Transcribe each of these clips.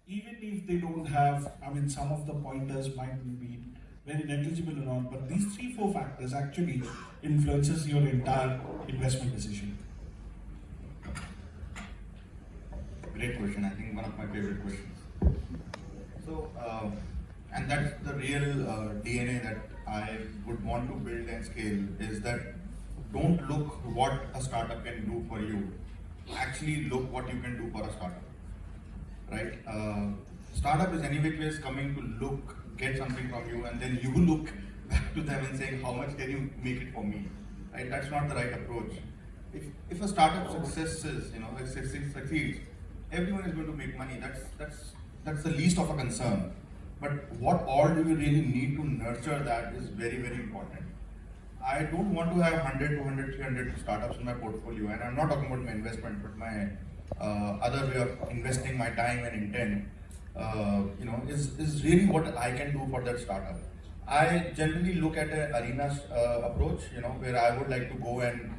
even if they don't have, I mean, some of the pointers might be very negligible or not, but these 3-4 factors actually influences your entire investment decision. Great question. I think one of my favorite questions. So, and that's the real DNA that I would want to build and scale, is that don't look what a startup can do for you. Actually look what you can do for a startup, right? Startup is anyways coming to look, get something from you, and then you look back to them and saying, how much can you make it for me, right? That's not the right approach. If a startup succeeds, everyone is going to make money. That's the least of a concern. But what all do we really need to nurture that is very, very important. I don't want to have 100, 200, 300 startups in my portfolio, and I'm not talking about my investment, but my other way of investing my time and intent, is really what I can do for that startup. I generally look at an arena approach, where I would like to go and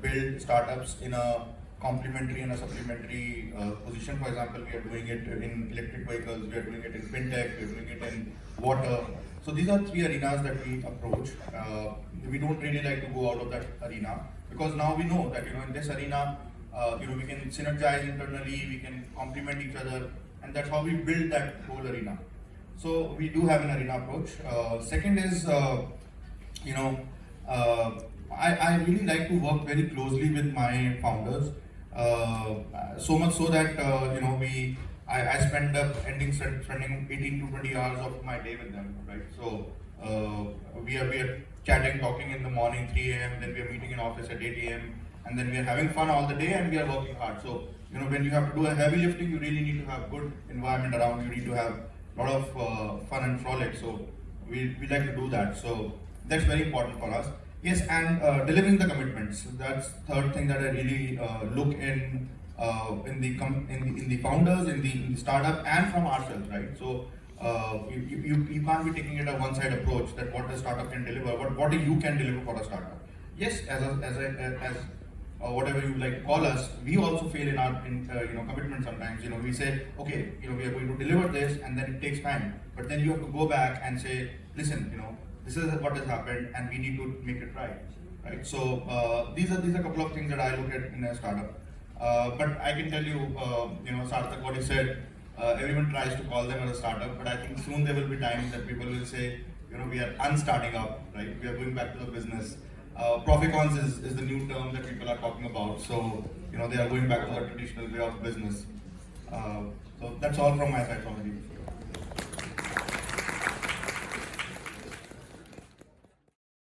build startups in a complementary and a supplementary position. For example, we are doing it in electric vehicles, we are doing it in fintech, we are doing it in water. So these are 3 arenas that we approach. We don't really like to go out of that arena, because now we know that in this arena, we can synergize internally, we can complement each other, and that's how we build that whole arena. So we do have an arena approach. Second is, I really like to work very closely with my founders. So much so that I spend up spending 18 to 20 hours of my day with them, right? So we are chatting, talking in the morning 3 a.m. Then we are meeting in office at 8 a.m. and then we are having fun all the day and we are working hard. So when you have to do a heavy lifting, you really need to have good environment around. You need to have a lot of fun and frolic. So we like to do that. So that's very important for us. Yes, and delivering the commitments. That's third thing that I really look in the founders, in the startup, and from ourselves, right? So you can't be taking it a one-side approach that what a startup can deliver, what you can deliver for a startup. Yes, as whatever you like to call us, we also fail in our commitment sometimes. We say, okay, we are going to deliver this, and then it takes time. But then you have to go back and say, listen, this is what has happened, and we need to make it right. So these are a couple of things that I look at in a startup. But I can tell you, Sarthak, what he said, everyone tries to call them as a startup, but I think soon there will be times that people will say, we are unstarting up, right? We are going back to the business. Proficons is the new term that people are talking about. So, they are going back to the traditional way of business. So that's all from my side, Swamiji.